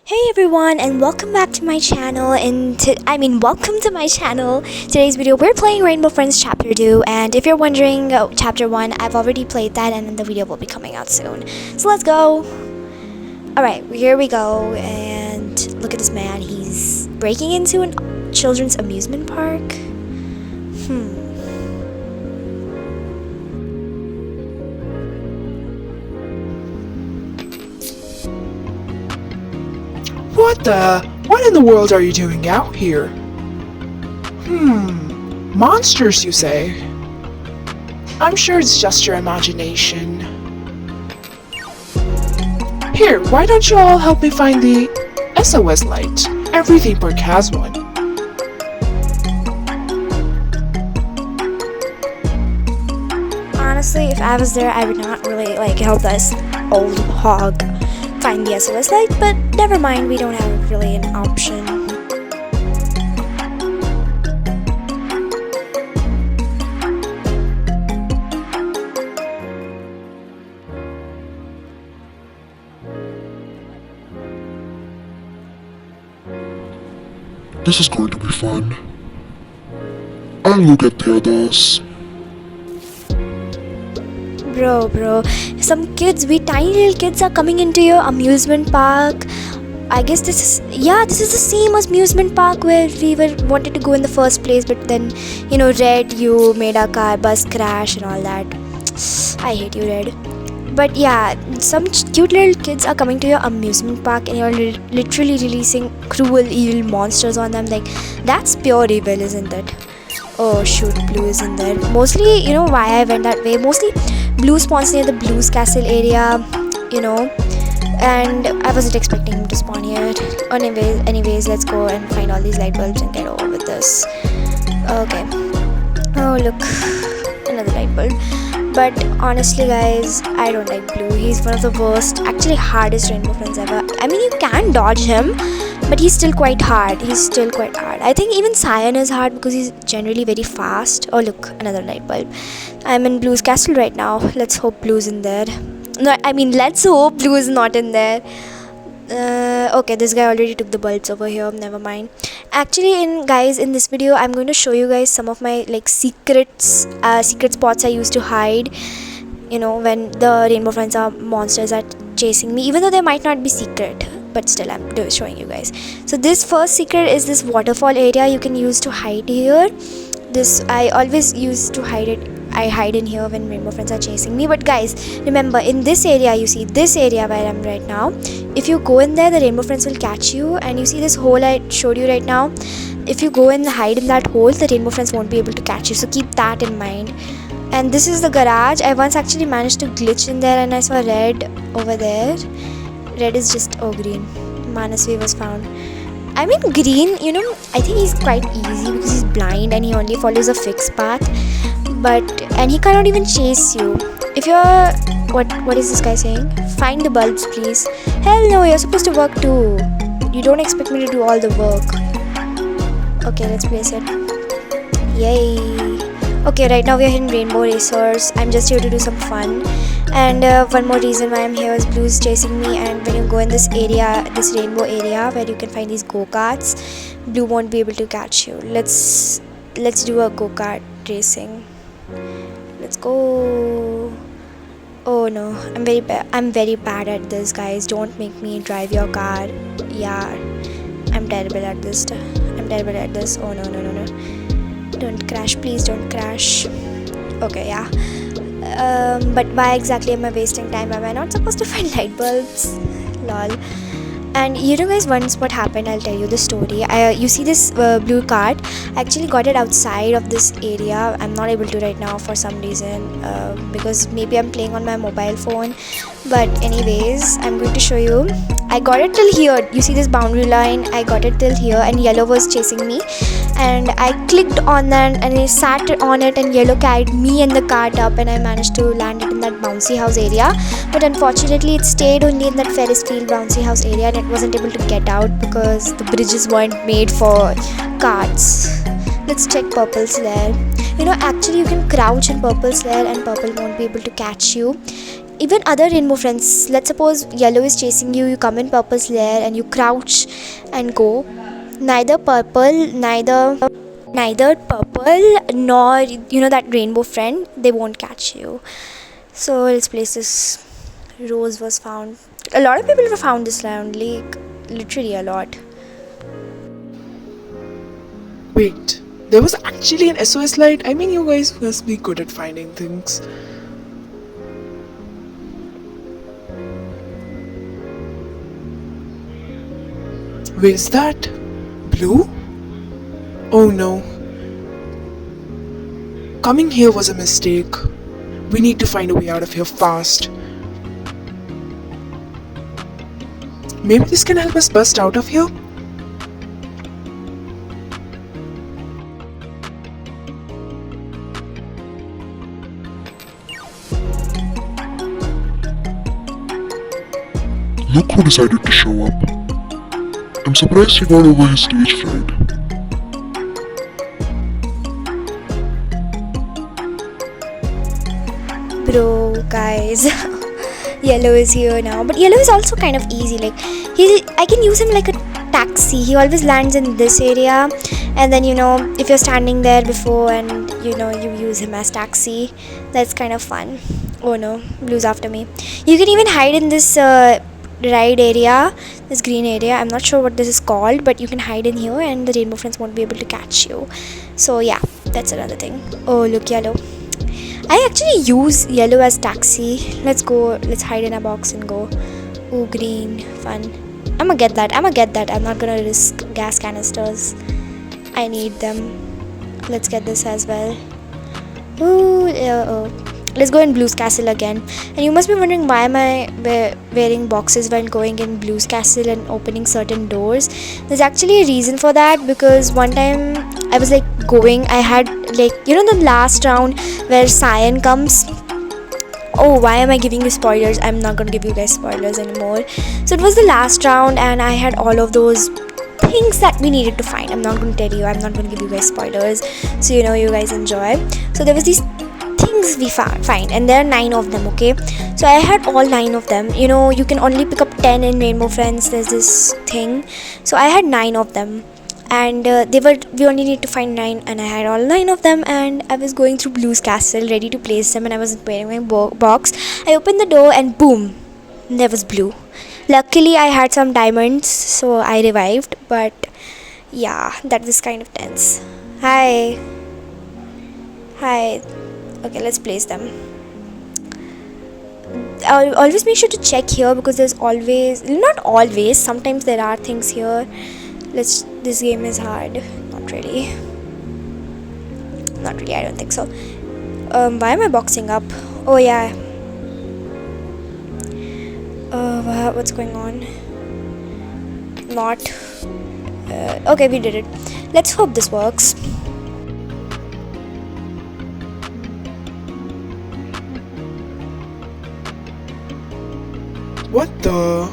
Hey everyone, and welcome back to my channel. Welcome to my channel. Today's video we're playing Rainbow Friends Chapter 2, and if you're wondering, Chapter 1, I've already played that and the video will be coming out soon. So let's go. Alright, here we go, and look at this man. He's breaking into a children's amusement park. What in the world are you doing out here? Monsters, you say? I'm sure it's just your imagination. Here, why don't you all help me find the SOS light? Every theme park has one. Honestly, if I was there, I would not really help this old hog find the SOS light, but never mind, we don't have really an option. This is going to be fun. I'll go get the others. Bro, some kids, we tiny little kids are coming into your amusement park. I guess this is the same amusement park where we wanted to go in the first place, but then, Red, you made our bus crash and all that. I hate you, Red. But yeah, some cute little kids are coming to your amusement park and you're literally releasing cruel, evil monsters on them. Like, that's pure evil, isn't it? Oh shoot, Blue is in there. Mostly, why I went that way. Mostly, Blue spawns near the Blue's castle area, and I wasn't expecting him to spawn here. Anyways, let's go and find all these light bulbs and get over with this. Okay. Oh look, another light bulb. But honestly guys, I don't like Blue. He's one of the worst, actually hardest Rainbow Friends ever. I mean, you can dodge him, but he's still quite hard. I think even Cyan is hard because he's generally very fast. Oh look, another light bulb. I'm in Blue's castle right now. Let's hope Blue's in there. Let's hope Blue is not in there. Okay, this guy already took the bulbs over here. Never mind. Actually, in this video, I'm going to show you guys some of my secret spots I used to hide. When the Rainbow Friends monsters are chasing me, even though they might not be secret, but still I'm showing you guys. So this first secret is this waterfall area you can use to hide here. This I always used to hide it. I hide in here when Rainbow Friends are chasing me. But guys, remember, in this area, you see this area where I'm right now, if you go in there, the Rainbow Friends will catch you. And you see this hole I showed you right now, if you go and hide in that hole, the Rainbow Friends won't be able to catch you. So keep that in mind. And this is the garage. I once actually managed to glitch in there and I saw Red over there. Red is just, green. Manasvi was found. I mean, green, I think he's quite easy because he's blind and he only follows a fixed path. And he cannot even chase you. If you're, what is this guy saying? Find the bulbs, please. Hell no, you're supposed to work too. You don't expect me to do all the work. Okay, let's place it. Yay. Okay, right now we are in Rainbow Racers. I'm just here to do some fun. And one more reason why I'm here is Blue's chasing me, and when you go in this area, this rainbow area where you can find these go-karts, Blue won't be able to catch you. Let's do a go-kart racing. Let's go. Oh no, I'm very bad at this, guys. Don't make me drive your car. Yeah, I'm terrible at this. Oh no. Don't crash, please don't crash. Okay, yeah. But why exactly am I wasting time? Am I not supposed to find light bulbs? Lol. And guys, once what happened, I'll tell you the story. You see this blue card? I actually got it outside of this area. I'm not able to right now for some reason, because maybe I'm playing on my mobile phone. But anyways, I'm going to show you. I got it till here. You see this boundary line? I got it till here and yellow was chasing me. And I clicked on that and I sat on it and yellow carried me and the cart up and I managed to land it in that bouncy house area. But unfortunately, it stayed only in that Ferris wheel bouncy house area and it wasn't able to get out because the bridges weren't made for carts. Let's check Purple's lair. Actually you can crouch in Purple's lair and Purple won't be able to catch you. even other rainbow friends. Let's suppose yellow is chasing you, you come in purple's lair and you crouch and go. Neither purple nor that rainbow friend, they won't catch you. So let's place this. Rose was found. A lot of people have found this round, like literally a lot. Wait, there was actually an SOS light? I mean, you guys must be good at finding things. Wait, is that blue? Oh no. Coming here was a mistake. We need to find a way out of here fast. Maybe this can help us bust out of here? Look who decided to show up. I'm surprised he got over his stage fright. Bro, guys, yellow is here now, but yellow is also kind of easy. Like I can use him like a taxi. He always lands in this area, and then if you're standing there before and you use him as taxi, that's kind of fun. Oh no, blue's after me. You can even hide in this ride area, this green area. I'm not sure what this is called, but you can hide in here and the rainbow friends won't be able to catch you. So yeah, that's another thing. Oh look, yellow. I actually use yellow as taxi. Let's go. Let's hide in a box and go. Ooh, green. Fun. I'ma get that. I'm not gonna risk gas canisters. I need them. Let's get this as well. Ooh, let's go in Blue's Castle again. And you must be wondering why am I wearing boxes when going in Blue's Castle and opening certain doors. There's actually a reason for that, because one time I was going, I had the last round where Cyan comes. Oh, why am I giving you spoilers? I'm not gonna give you guys spoilers anymore. So it was the last round and I had all of those things that we needed to find. I'm not gonna tell you, I'm not gonna give you guys spoilers, so you guys enjoy. So there was these things we find, and there are 9 of them. Okay, so I had all 9 of them. You can only pick up 10 in Rainbow Friends. There's this thing, so I had 9 of them, and we only need to find 9, and I had all 9 of them, and I was going through Blue's Castle ready to place them, and I was wearing my box. I opened the door and boom, there was Blue. Luckily I had some diamonds, so I revived, but yeah, that was kind of tense. Hi. Okay, let's place them. I'll always make sure to check here, because there's not always, sometimes there are things here. This game is hard. Not really, I don't think so. Why am I boxing up? Oh yeah. What's going on? Not okay, we did it. Let's hope this works. What the?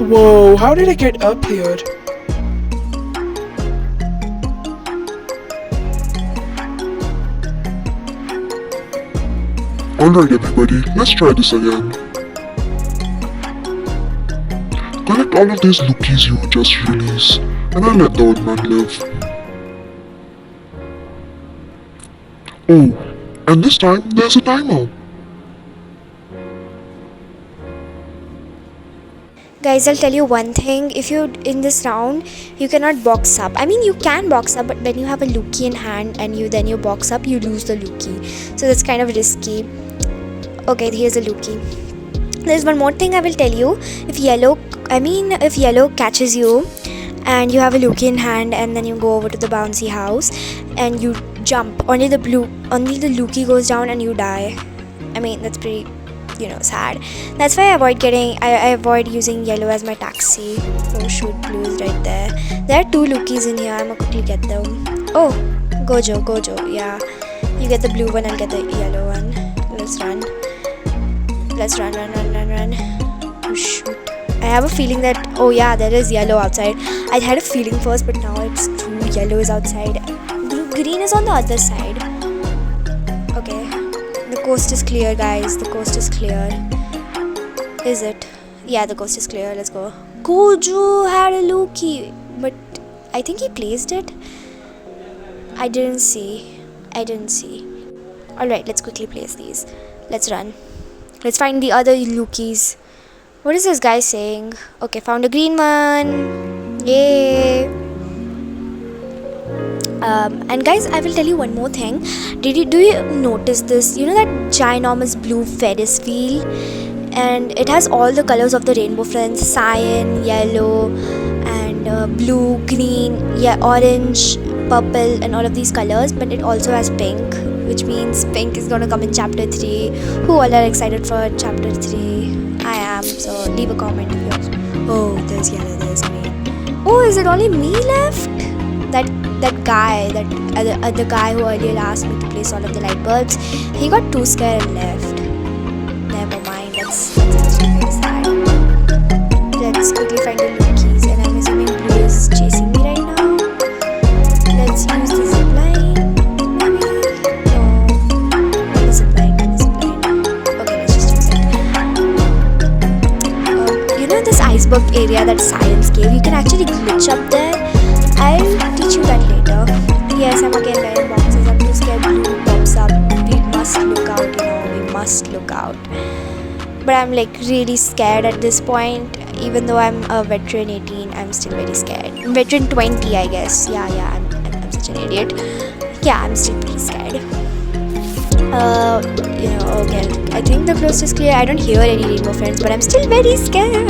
Whoa, how did I get up here? Alright everybody, let's try this again. Collect all of these lookies you just released, and I'll let the old man live. Oh, and this time there's a timer. Guys, I'll tell you one thing. If you in this round, you cannot box up. I mean, you can box up, but when you have a Lookie in hand and you box up, you lose the Lookie. So that's kind of risky. Okay, here's a Lookie. There's one more thing I will tell you. If yellow catches you and you have a Lookie in hand, and then you go over to the bouncy house and you jump, only the Lookie goes down and you die. I mean, that's pretty sad. That's why I avoid using yellow as my taxi. Oh shoot, Blue is right there. There are 2 Lookies in here. I'm gonna quickly get them. Oh, Gojo, yeah, you get the blue one, I'll get the yellow one. Let's run. Oh shoot, I have a feeling that, oh yeah, there is yellow outside. I had a feeling first, but now it's true. Yellow is outside. Green is on the other side. Okay. The coast is clear, guys. The coast is clear. Is it? Yeah, the coast is clear. Let's go. Gojo had a Loki, but I think he placed it. I didn't see. Alright, let's quickly place these. Let's run. Let's find the other Lukis. What is this guy saying? Okay, found a green one. Yay. And guys, I will tell you one more thing. Do you notice this? You know that ginormous blue Ferris wheel? And it has all the colors of the rainbow, friends. Cyan, yellow, and blue, green, yeah, orange, purple, and all of these colors. But it also has pink, which means pink is gonna come in chapter 3. Who all are excited for chapter 3? I am, so leave a comment if you're... Oh, there's yellow, there's green. Oh, is it only me left? That guy, the guy who earlier asked me to place all of the light bulbs, he got too scared and left. Never mind, that's actually very sad. Let's quickly find the Lukis, and I'm assuming blue is chasing me right now. Let's use the zipline, maybe? No, not the zipline. Okay, let's just use it. You know this iceberg area, that science cave, you can actually glitch up there. I'll teach you that later. Yes, I'm again wearing boxes. I'm too scared blue pops up. We must look out, we must look out. But I'm like really scared at this point. Even though I'm a veteran 18, I'm still very scared. Veteran 20, I guess. Yeah, I'm such an idiot. Yeah, I'm still pretty scared. Okay, I think the coast is clear. I don't hear any rainbow friends, but I'm still very scared.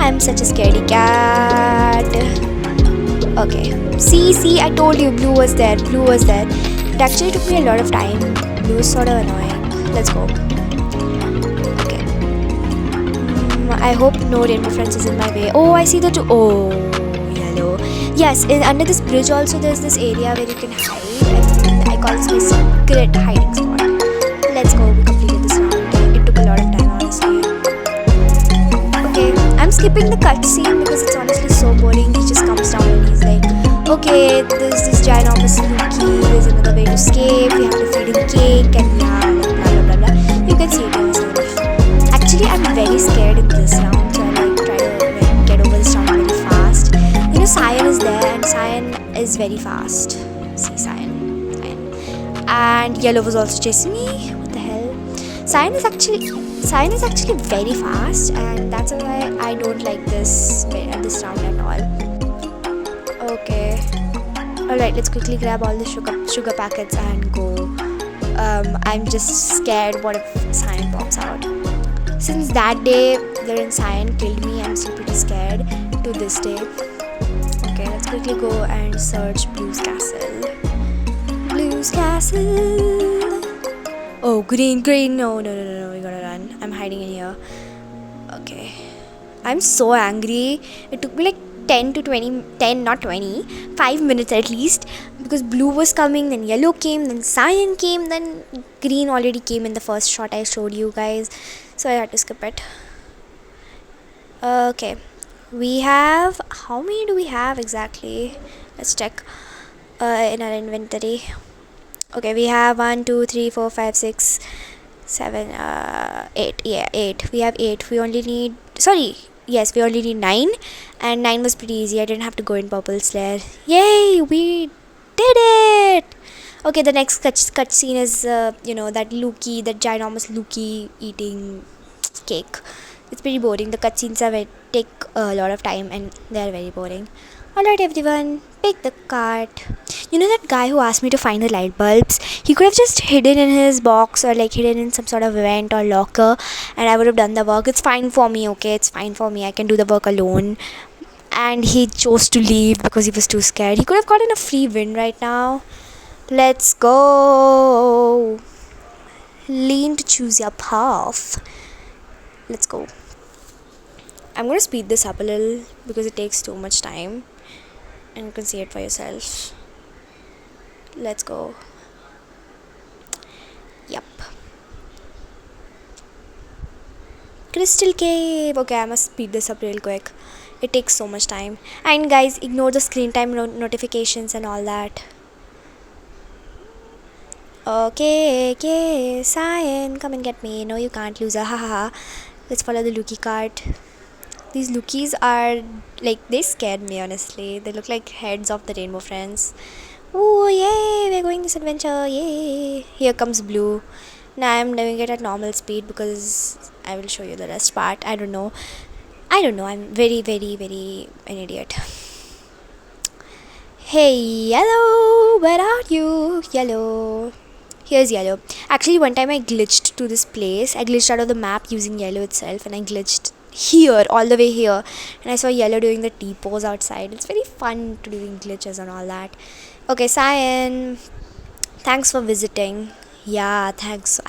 I'm such a scaredy cat. Okay, see, I told you blue was there. It actually took me a lot of time. Blue is sort of annoying. Let's go. Okay. I hope no rainbow friends is in my way. Oh, I see the two. Oh, yellow. Yes, under this bridge also there's this area where you can hide. I call this my secret hiding spot. Let's go. We completed this round. It took a lot of time, honestly. Okay, I'm skipping the cutscene because it's honestly so boring. He just comes down and he's like, okay, there's this ginormous Loki, there's another way to escape, we have to feed him cake, and yeah, blah blah blah. You can see it yourself. Actually, I'm very scared in this round, so I try to get over this round very fast. Cyan is there, and Cyan is very fast. See, Cyan. And yellow was also chasing me. What the hell? Cyan is actually very fast, and that's why I don't like this round at all. Okay. Alright, let's quickly grab all the sugar packets and go. I'm just scared what if Cyan pops out. Since that day wherein Cyan killed me, I'm still pretty scared to this day. Okay, let's quickly go and search Blue's Castle. Blue's Castle. Oh, green. No, we gotta run. I'm hiding in here. Okay. I'm so angry. It took me like 5 minutes at least, because blue was coming, then yellow came, then cyan came, then green already came in the first shot I showed you guys, so I had to skip it. Okay, we have, how many do we have exactly? Let's check in our inventory. Okay, we have 1 2 3 4 5 6 7 8. Yeah, 8. We have 8. We only need we only need 9, and 9 was pretty easy. I didn't have to go in Purple Slayer. Yay, we did it. Okay, the next cutscene is that ginormous Loki eating cake. It's pretty boring. The cutscenes take a lot of time, and they're very boring. Alright everyone, pick the cart. That guy who asked me to find the light bulbs, he could have just hidden in his box or like hidden in some sort of vent or locker, and I would have done the work. It's fine for me, okay? It's fine for me. I can do the work alone. And he chose to leave because he was too scared. He could have gotten a free win right now. Let's go. Lean to choose your path. Let's go. I'm going to speed this up a little because it takes too much time. And you can see it for yourself. Let's go. Yep. Crystal Cave. Okay, I must speed this up real quick. It takes so much time. And guys, ignore the screen time notifications and all that. Okay, okay, Cyan, come and get me. No, you can't, loser. Haha. Let's follow the Luki cart. These Lukis are like, they scared me honestly. They look like heads of the Rainbow Friends. Oh yay, we're going this adventure. Yay. Here comes Blue. Now I'm doing it at normal speed because I will show you the rest part. I don't know. I'm very, very, very an idiot. Hey, Yellow, where are you? Yellow. Here's Yellow. Actually, one time I glitched to this place. I glitched out of the map using Yellow itself, and I glitched here, all the way here. And I saw Yellow doing the T-pose outside. It's very fun to doing glitches and all that. Okay, Cyan, thanks for visiting. Yeah, thanks.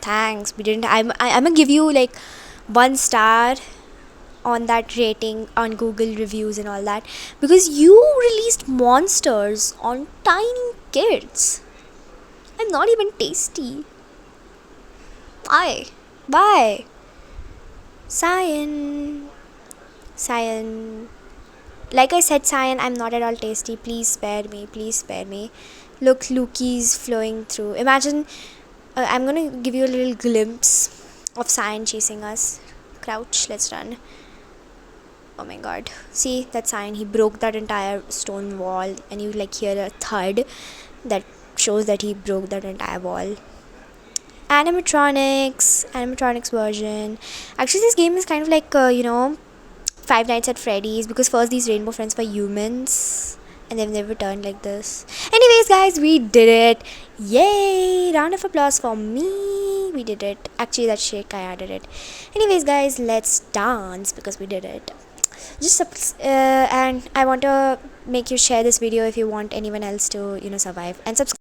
Thanks. We didn't. I'm gonna give you like 1 star on that rating on Google reviews and all that because you released monsters on tiny kids. I'm not even tasty. Why? Why? Cyan. Cyan. Like I said, Cyan, I'm not at all tasty. Please spare me. Please spare me. Look, Luki's flowing through. Imagine, I'm gonna give you a little glimpse of Cyan chasing us. Crouch, let's run. Oh my god. See that Cyan? He broke that entire stone wall, and you like hear a thud that shows that he broke that entire wall. Animatronics version. Actually, this game is kind of like Five Nights at Freddy's, because first these Rainbow Friends were humans and then they returned like this. Anyways, guys, we did it. Yay! Round of applause for me. We did it. Actually, that shake, I added it. Anyways, guys, let's dance because we did it. And I want to make you share this video if you want anyone else to survive, and subscribe.